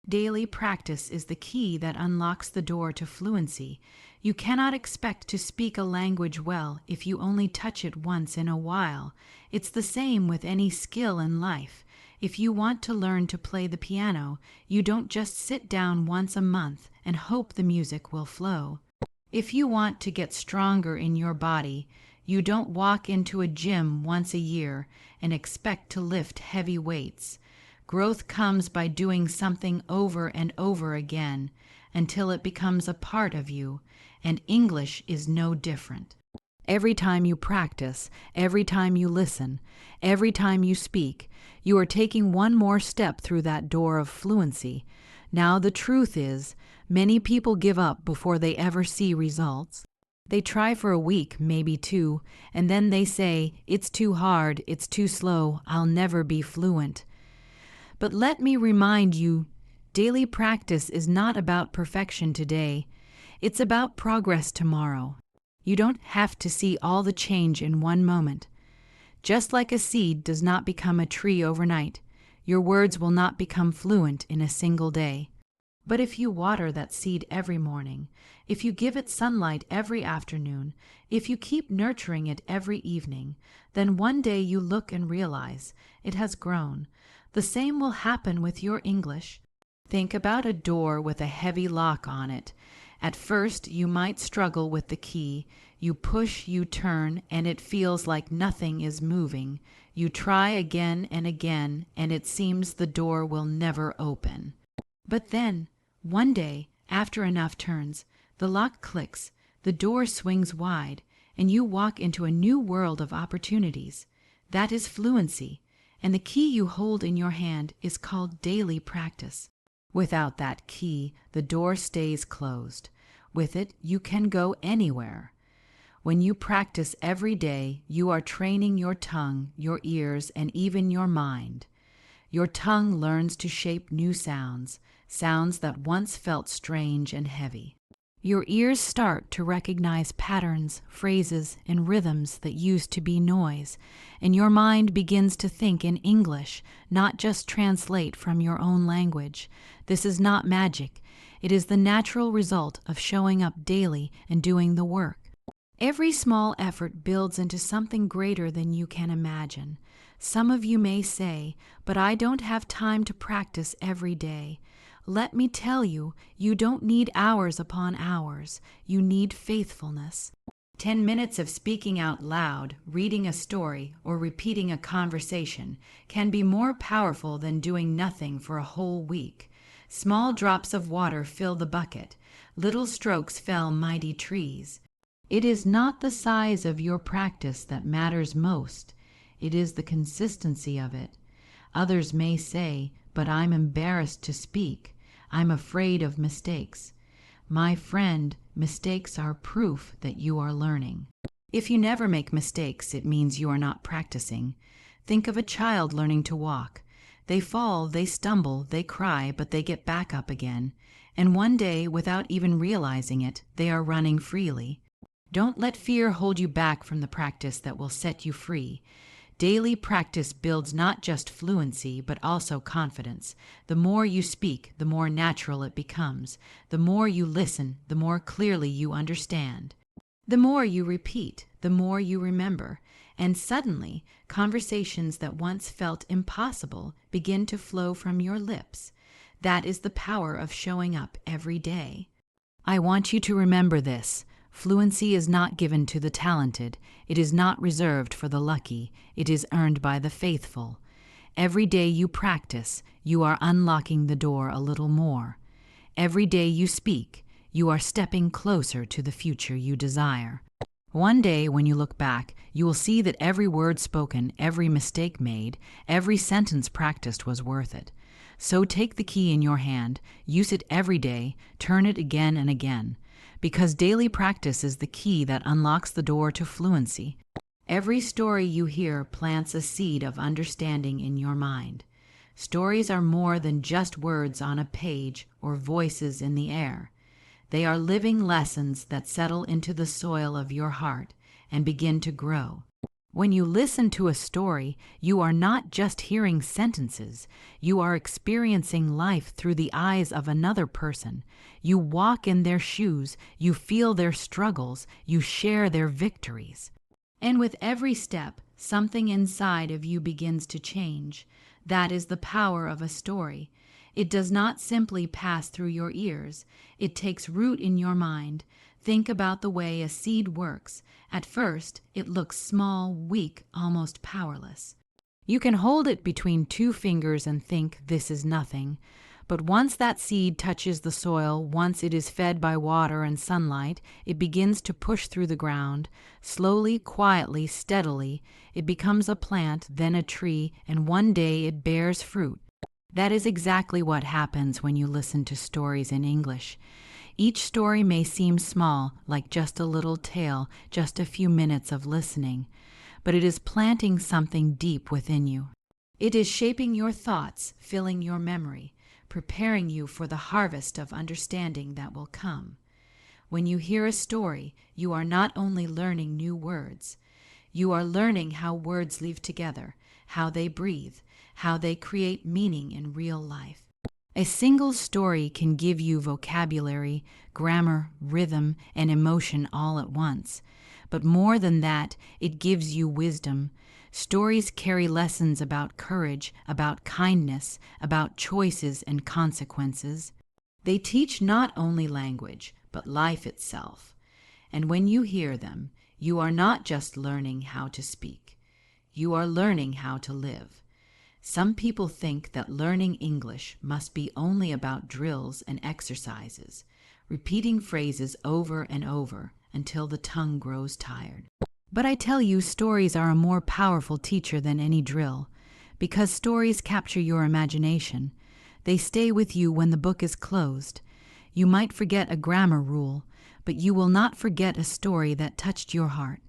Daily practice is the key that unlocks the door to fluency. You cannot expect to speak a language well if you only touch it once in a while. It's the same with any skill in life. If you want to learn to play the piano, you don't just sit down once a month and hope the music will flow. If you want to get stronger in your body, you don't walk into a gym once a year and expect to lift heavy weights. Growth comes by doing something over and over again until it becomes a part of you, and English is no different. Every time you practice, every time you listen, every time you speak, you are taking one more step through that door of fluency. Now the truth is, many people give up before they ever see results. They try for a week, maybe two, and then they say, "It's too hard, it's too slow, I'll never be fluent." But let me remind you, daily practice is not about perfection today. It's about progress tomorrow. You don't have to see all the change in one moment. Just like a seed does not become a tree overnight, your words will not become fluent in a single day. But if you water that seed every morning, if you give it sunlight every afternoon, if you keep nurturing it every evening, then one day you look and realize it has grown. The same will happen with your English. Think about a door with a heavy lock on it. At first, you might struggle with the key. You push, you turn, and it feels like nothing is moving. You try again and again, and it seems the door will never open. But then, one day, after enough turns, the lock clicks, the door swings wide, and you walk into a new world of opportunities. That is fluency, and the key you hold in your hand is called daily practice. Without that key, the door stays closed. With it, you can go anywhere. When you practice every day, you are training your tongue, your ears, and even your mind. Your tongue learns to shape new sounds, sounds that once felt strange and heavy. Your ears start to recognize patterns, phrases, and rhythms that used to be noise, and your mind begins to think in English, not just translate from your own language. This is not magic. It is the natural result of showing up daily and doing the work. Every small effort builds into something greater than you can imagine. Some of you may say, "But I don't have time to practice every day." Let me tell you, you don't need hours upon hours. You need faithfulness. 10 minutes of speaking out loud, reading a story, or repeating a conversation can be more powerful than doing nothing for a whole week. Small drops of water fill the bucket. Little strokes fell mighty trees. It is not the size of your practice that matters most. It is the consistency of it. Others may say, "But I'm embarrassed to speak. I'm afraid of mistakes." My friend, mistakes are proof that you are learning. If you never make mistakes, it means you are not practicing. Think of a child learning to walk. They fall, they stumble, they cry, but they get back up again. And one day, without even realizing it, they are running freely. Don't let fear hold you back from the practice that will set you free. Daily practice builds not just fluency, but also confidence. The more you speak, the more natural it becomes. The more you listen, the more clearly you understand. The more you repeat, the more you remember. And suddenly, conversations that once felt impossible begin to flow from your lips. That is the power of showing up every day. I want you to remember this. Fluency is not given to the talented. It is not reserved for the lucky. It is earned by the faithful. Every day you practice, you are unlocking the door a little more. Every day you speak, you are stepping closer to the future you desire. One day, when you look back, you will see that every word spoken, every mistake made, every sentence practiced was worth it. So take the key in your hand, use it every day, turn it again and again. Because daily practice is the key that unlocks the door to fluency. Every story you hear plants a seed of understanding in your mind. Stories are more than just words on a page or voices in the air. They are living lessons that settle into the soil of your heart and begin to grow. When you listen to a story, you are not just hearing sentences, you are experiencing life through the eyes of another person. You walk in their shoes, you feel their struggles, you share their victories. And with every step, something inside of you begins to change. That is the power of a story. It does not simply pass through your ears, it takes root in your mind. Think about the way a seed works. At first, it looks small, weak, almost powerless. You can hold it between two fingers and think this is nothing. But once that seed touches the soil, once it is fed by water and sunlight, it begins to push through the ground. Slowly, quietly, steadily, it becomes a plant, then a tree, and one day it bears fruit. That is exactly what happens when you listen to stories in English. Each story may seem small, like just a little tale, just a few minutes of listening, but it is planting something deep within you. It is shaping your thoughts, filling your memory, preparing you for the harvest of understanding that will come. When you hear a story, you are not only learning new words, you are learning how words live together, how they breathe, how they create meaning in real life. A single story can give you vocabulary, grammar, rhythm, and emotion all at once. But more than that, it gives you wisdom. Stories carry lessons about courage, about kindness, about choices and consequences. They teach not only language, but life itself. And when you hear them, you are not just learning how to speak. You are learning how to live. Some people think that learning English must be only about drills and exercises, repeating phrases over and over until the tongue grows tired. But I tell you, stories are a more powerful teacher than any drill, because stories capture your imagination. They stay with you when the book is closed. You might forget a grammar rule, but you will not forget a story that touched your heart.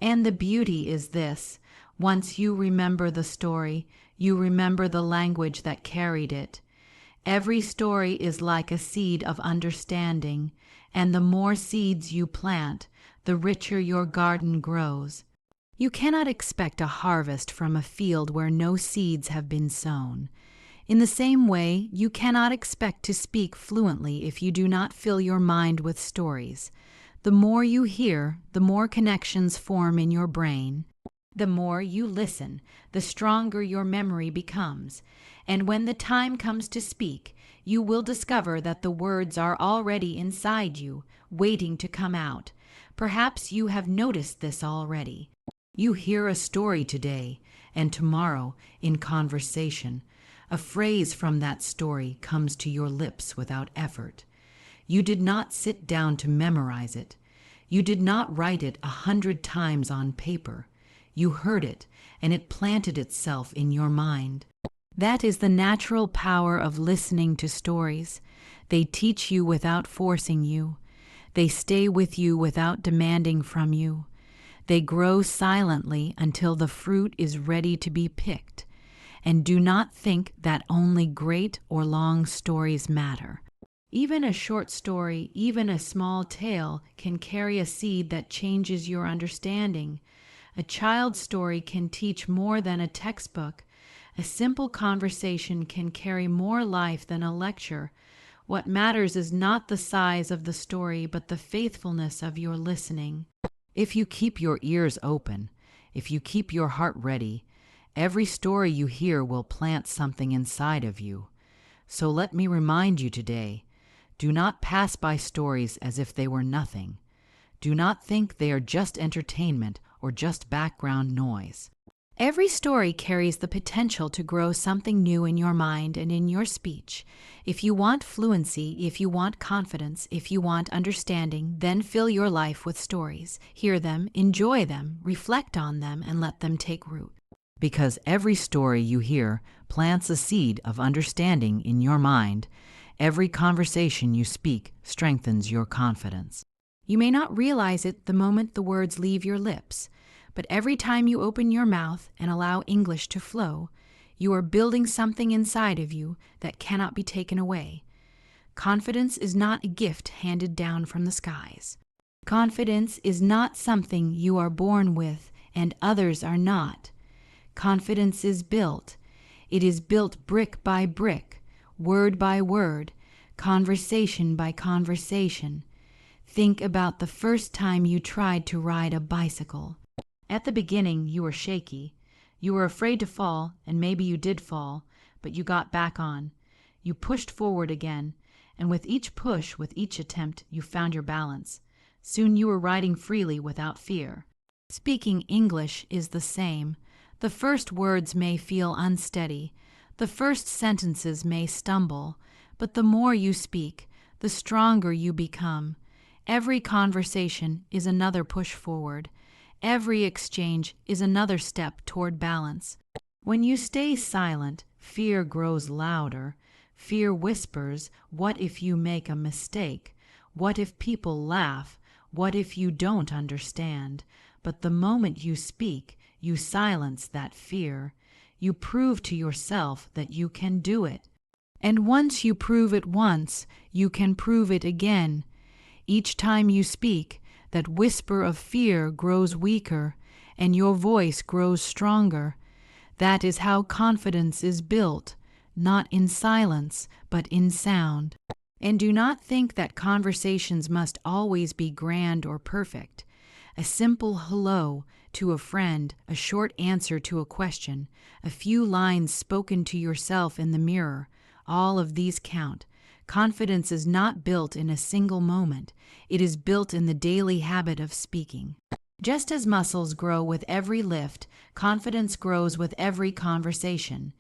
And the beauty is this: once you remember the story, you remember the language that carried it. Every story is like a seed of understanding, and the more seeds you plant, the richer your garden grows. You cannot expect a harvest from a field where no seeds have been sown. In the same way, you cannot expect to speak fluently if you do not fill your mind with stories. The more you hear, the more connections form in your brain. The more you listen, the stronger your memory becomes, and when the time comes to speak, you will discover that the words are already inside you, waiting to come out. Perhaps you have noticed this already. You hear a story today, and tomorrow, in conversation, a phrase from that story comes to your lips without effort. You did not sit down to memorize it. You did not write it 100 times on paper. You heard it, and it planted itself in your mind. That is the natural power of listening to stories. They teach you without forcing you. They stay with you without demanding from you. They grow silently until the fruit is ready to be picked. And do not think that only great or long stories matter. Even a short story, even a small tale, can carry a seed that changes your understanding. A child's story can teach more than a textbook. A simple conversation can carry more life than a lecture. What matters is not the size of the story, but the faithfulness of your listening. If you keep your ears open, if you keep your heart ready, every story you hear will plant something inside of you. So let me remind you today, do not pass by stories as if they were nothing. Do not think they are just entertainment or just background noise. Every story carries the potential to grow something new in your mind and in your speech. If you want fluency, if you want confidence, if you want understanding, then fill your life with stories. Hear them, enjoy them, reflect on them, and let them take root. Because every story you hear plants a seed of understanding in your mind. Every conversation you speak strengthens your confidence. You may not realize it the moment the words leave your lips, but every time you open your mouth and allow English to flow, you are building something inside of you that cannot be taken away. Confidence is not a gift handed down from the skies. Confidence is not something you are born with and others are not. Confidence is built. It is built brick by brick, word by word, conversation by conversation. Think about the first time you tried to ride a bicycle. At the beginning, you were shaky. You were afraid to fall, and maybe you did fall, but you got back on. You pushed forward again, and with each push, with each attempt, you found your balance. Soon you were riding freely without fear. Speaking English is the same. The first words may feel unsteady. The first sentences may stumble, but the more you speak, the stronger you become. Every conversation is another push forward. Every exchange is another step toward balance. When you stay silent, fear grows louder. Fear whispers, what if you make a mistake? What if people laugh? What if you don't understand? But the moment you speak, you silence that fear. You prove to yourself that you can do it. And once you prove it once, you can prove it again. Each time you speak, that whisper of fear grows weaker, and your voice grows stronger. That is how confidence is built, not in silence, but in sound. And do not think that conversations must always be grand or perfect. A simple hello to a friend, a short answer to a question, a few lines spoken to yourself in the mirror, all of these count. Confidence is not built in a single moment. It is built in the daily habit of speaking. Just as muscles grow with every lift, confidence grows with every conversation.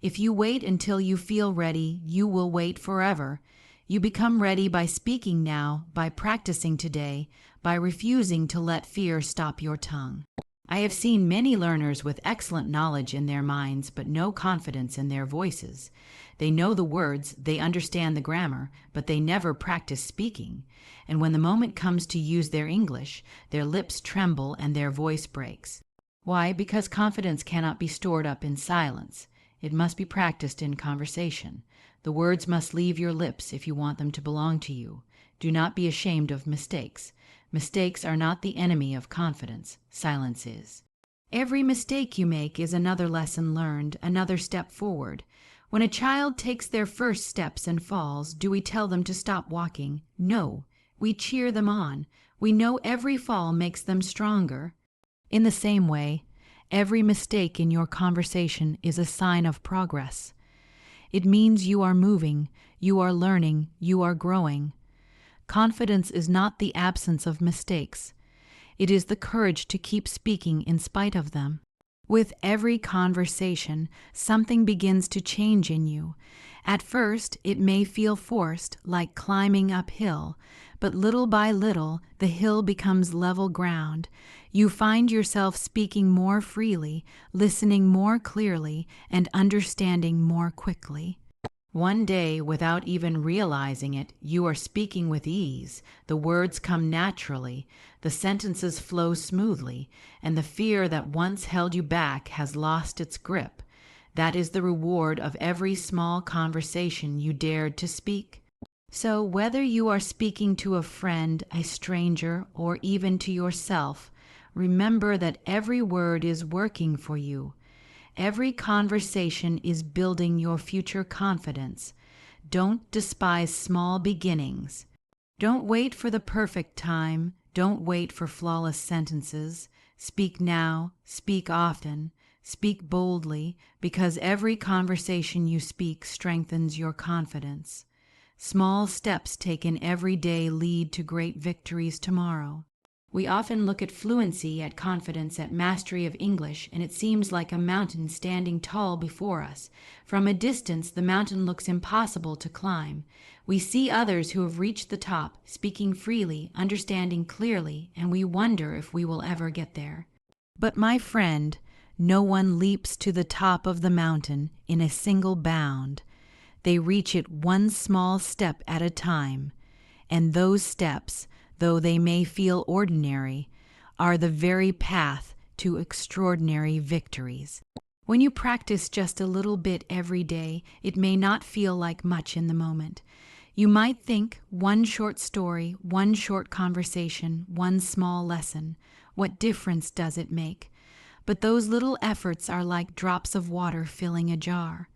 If you wait until you feel ready, you will wait forever. You become ready by speaking now, by practicing today, by refusing to let fear stop your tongue. I have seen many learners with excellent knowledge in their minds, but no confidence in their voices. They know the words, they understand the grammar, but they never practice speaking. And when the moment comes to use their English, their lips tremble and their voice breaks. Why? Because confidence cannot be stored up in silence. It must be practiced in conversation. The words must leave your lips if you want them to belong to you. Do not be ashamed of mistakes. Mistakes are not the enemy of confidence. Silence is. Every mistake you make is another lesson learned, another step forward. When a child takes their first steps and falls, do we tell them to stop walking? No. We cheer them on. We know every fall makes them stronger. In the same way, every mistake in your conversation is a sign of progress. It means you are moving, you are learning, you are growing. Confidence is not the absence of mistakes. It is the courage to keep speaking in spite of them. With every conversation, something begins to change in you. At first, it may feel forced, like climbing uphill, but little by little, the hill becomes level ground. You find yourself speaking more freely, listening more clearly, and understanding more quickly. One day, without even realizing it, you are speaking with ease. The words come naturally, the sentences flow smoothly, and the fear that once held you back has lost its grip. That is the reward of every small conversation you dared to speak. So whether you are speaking to a friend, a stranger, or even to yourself, remember that every word is working for you. Every conversation is building your future confidence. Don't despise small beginnings. Don't wait for the perfect time. Don't wait for flawless sentences. Speak now, speak often, speak boldly, because every conversation you speak strengthens your confidence. Small steps taken every day lead to great victories tomorrow. We often look at fluency, at confidence, at mastery of English, and it seems like a mountain standing tall before us. From a distance, the mountain looks impossible to climb. We see others who have reached the top, speaking freely, understanding clearly, and we wonder if we will ever get there. But my friend, no one leaps to the top of the mountain in a single bound. They reach it one small step at a time, and those steps, though they may feel ordinary, are the very path to extraordinary victories. When you practice just a little bit every day, it may not feel like much in the moment. You might think one short story, one short conversation, one small lesson. What difference does it make? But those little efforts are like drops of water filling a jar.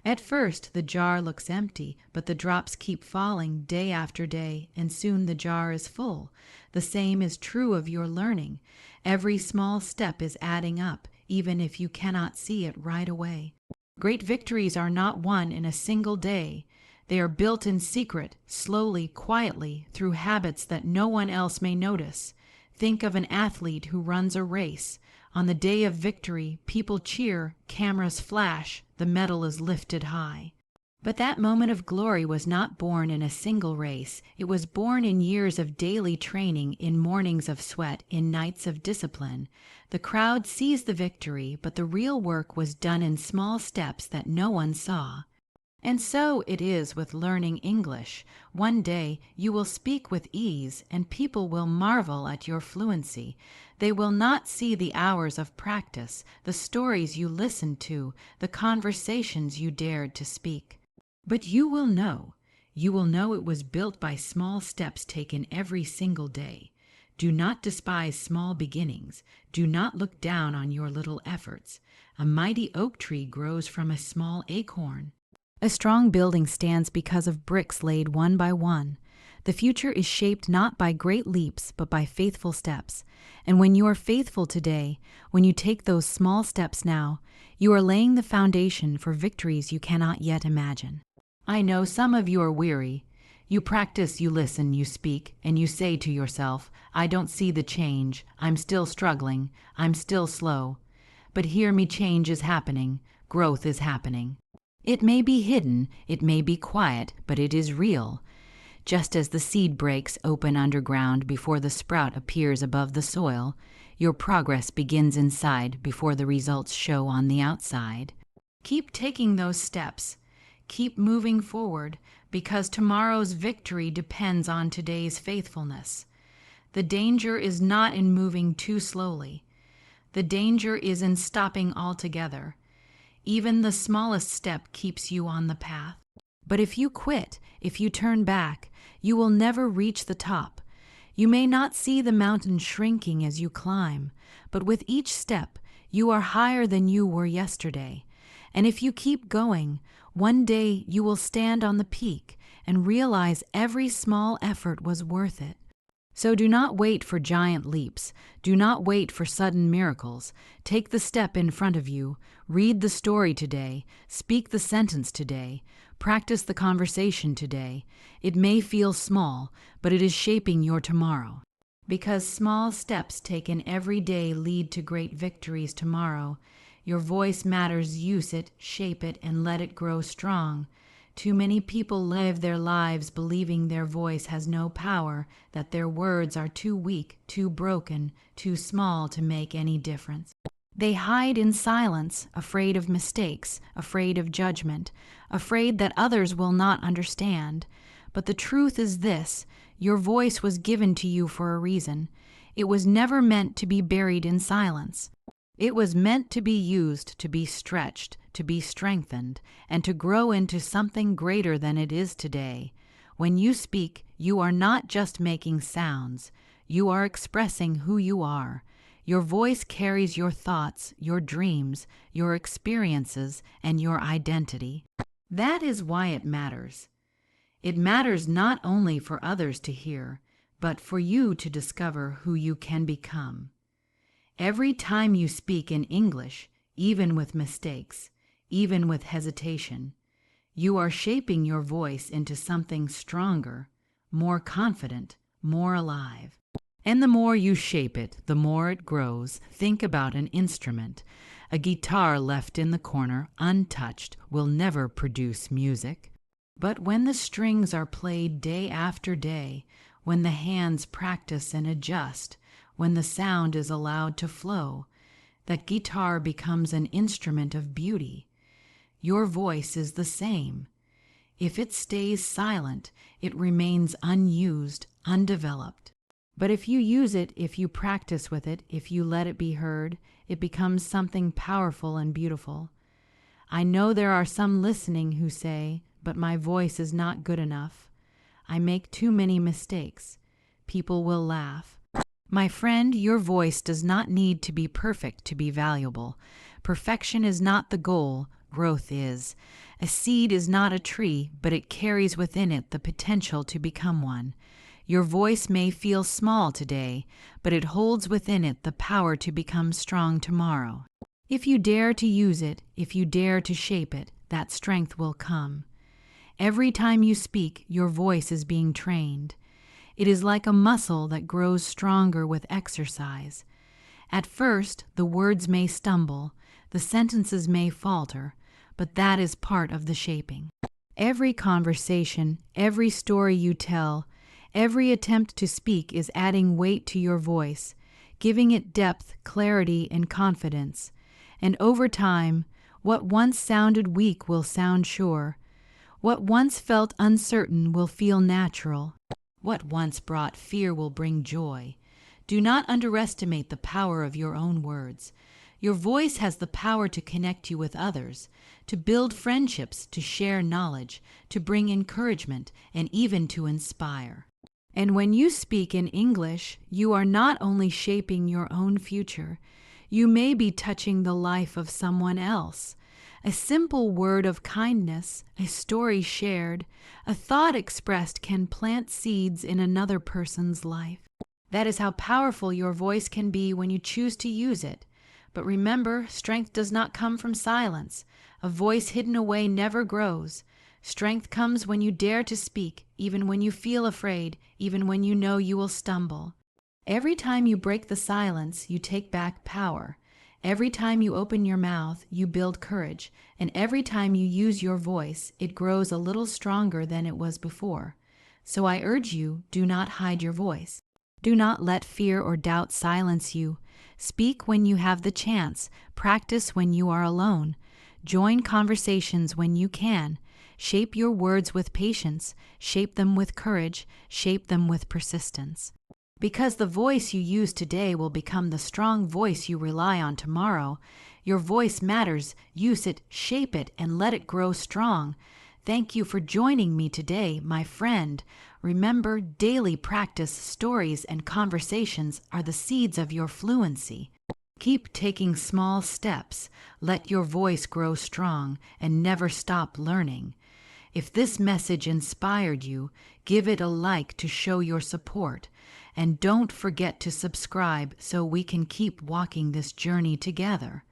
At first, the jar looks empty, but the drops keep falling day after day, and soon the jar is full. The same is true of your learning. Every small step is adding up, even if you cannot see it right away. Great victories are not won in a single day. They are built in secret, slowly, quietly, through habits that no one else may notice. Think of an athlete who runs a race. On the day of victory, people cheer, cameras flash, the medal is lifted high. But that moment of glory was not born in a single race. It was born in years of daily training, in mornings of sweat, in nights of discipline. The crowd sees the victory, but the real work was done in small steps that no one saw. And so it is with learning English. One day you will speak with ease, and people will marvel at your fluency. They will not see the hours of practice, the stories you listened to, the conversations you dared to speak. But you will know. You will know it was built by small steps taken every single day. Do not despise small beginnings. Do not look down on your little efforts. A mighty oak tree grows from a small acorn. A strong building stands because of bricks laid one by one. The future is shaped not by great leaps, but by faithful steps. And when you are faithful today, when you take those small steps now, you are laying the foundation for victories you cannot yet imagine. I know some of you are weary. You practice, you listen, you speak, and you say to yourself, I don't see the change. I'm still struggling. I'm still slow. But hear me, change is happening. Growth is happening. It may be hidden, it may be quiet, but it is real. Just as the seed breaks open underground before the sprout appears above the soil, your progress begins inside before the results show on the outside. Keep taking those steps. Keep moving forward, because tomorrow's victory depends on today's faithfulness. The danger is not in moving too slowly. The danger is in stopping altogether. Even the smallest step keeps you on the path. But if you quit, if you turn back, you will never reach the top. You may not see the mountain shrinking as you climb, but with each step, you are higher than you were yesterday. And if you keep going, one day you will stand on the peak and realize every small effort was worth it. So do not wait for giant leaps. Do not wait for sudden miracles. Take the step in front of you. Read the story today. Speak the sentence today. Practice the conversation today. It may feel small, but it is shaping your tomorrow. Because small steps taken every day lead to great victories tomorrow. Your voice matters. Use it, shape it, and let it grow strong. Too many people live their lives believing their voice has no power, that their words are too weak, too broken, too small to make any difference. They hide in silence, afraid of mistakes, afraid of judgment, afraid that others will not understand. But the truth is this: your voice was given to you for a reason. It was never meant to be buried in silence. It was meant to be used, to be stretched, to be strengthened, and to grow into something greater than it is today. When you speak, you are not just making sounds. You are expressing who you are. Your voice carries your thoughts, your dreams, your experiences, and your identity. That is why it matters. It matters not only for others to hear, but for you to discover who you can become. Every time you speak in English, even with mistakes, even with hesitation, you are shaping your voice into something stronger, more confident, more alive. And the more you shape it, the more it grows. Think about an instrument. A guitar left in the corner, untouched, will never produce music. But when the strings are played day after day, when the hands practice and adjust, when the sound is allowed to flow, that guitar becomes an instrument of beauty. Your voice is the same. If it stays silent, it remains unused, undeveloped. But if you use it, if you practice with it, if you let it be heard, it becomes something powerful and beautiful. I know there are some listening who say, but my voice is not good enough. I make too many mistakes. People will laugh. My friend, your voice does not need to be perfect to be valuable. Perfection is not the goal, growth is. A seed is not a tree, but it carries within it the potential to become one. Your voice may feel small today, but it holds within it the power to become strong tomorrow. If you dare to use it, if you dare to shape it, that strength will come. Every time you speak, your voice is being trained. It is like a muscle that grows stronger with exercise. At first, the words may stumble, the sentences may falter, but that is part of the shaping. Every conversation, every story you tell, every attempt to speak is adding weight to your voice, giving it depth, clarity, and confidence. And over time, what once sounded weak will sound sure. What once felt uncertain will feel natural. What once brought fear will bring joy. Do not underestimate the power of your own words. Your voice has the power to connect you with others, to build friendships, to share knowledge, to bring encouragement, and even to inspire. And when you speak in English, you are not only shaping your own future, you may be touching the life of someone else. A simple word of kindness, a story shared, a thought expressed can plant seeds in another person's life. That is how powerful your voice can be when you choose to use it. But remember, strength does not come from silence. A voice hidden away never grows. Strength comes when you dare to speak, even when you feel afraid, even when you know you will stumble. Every time you break the silence, you take back power. Every time you open your mouth, you build courage, and every time you use your voice, it grows a little stronger than it was before. So I urge you, do not hide your voice. Do not let fear or doubt silence you. Speak when you have the chance. Practice when you are alone. Join conversations when you can. Shape your words with patience. Shape them with courage. Shape them with persistence. Because the voice you use today will become the strong voice you rely on tomorrow. Your voice matters. Use it, shape it, and let it grow strong. Thank you for joining me today, my friend. Remember, daily practice, stories, and conversations are the seeds of your fluency. Keep taking small steps. Let your voice grow strong, and never stop learning. If this message inspired you, give it a like to show your support. And don't forget to subscribe so we can keep walking this journey together.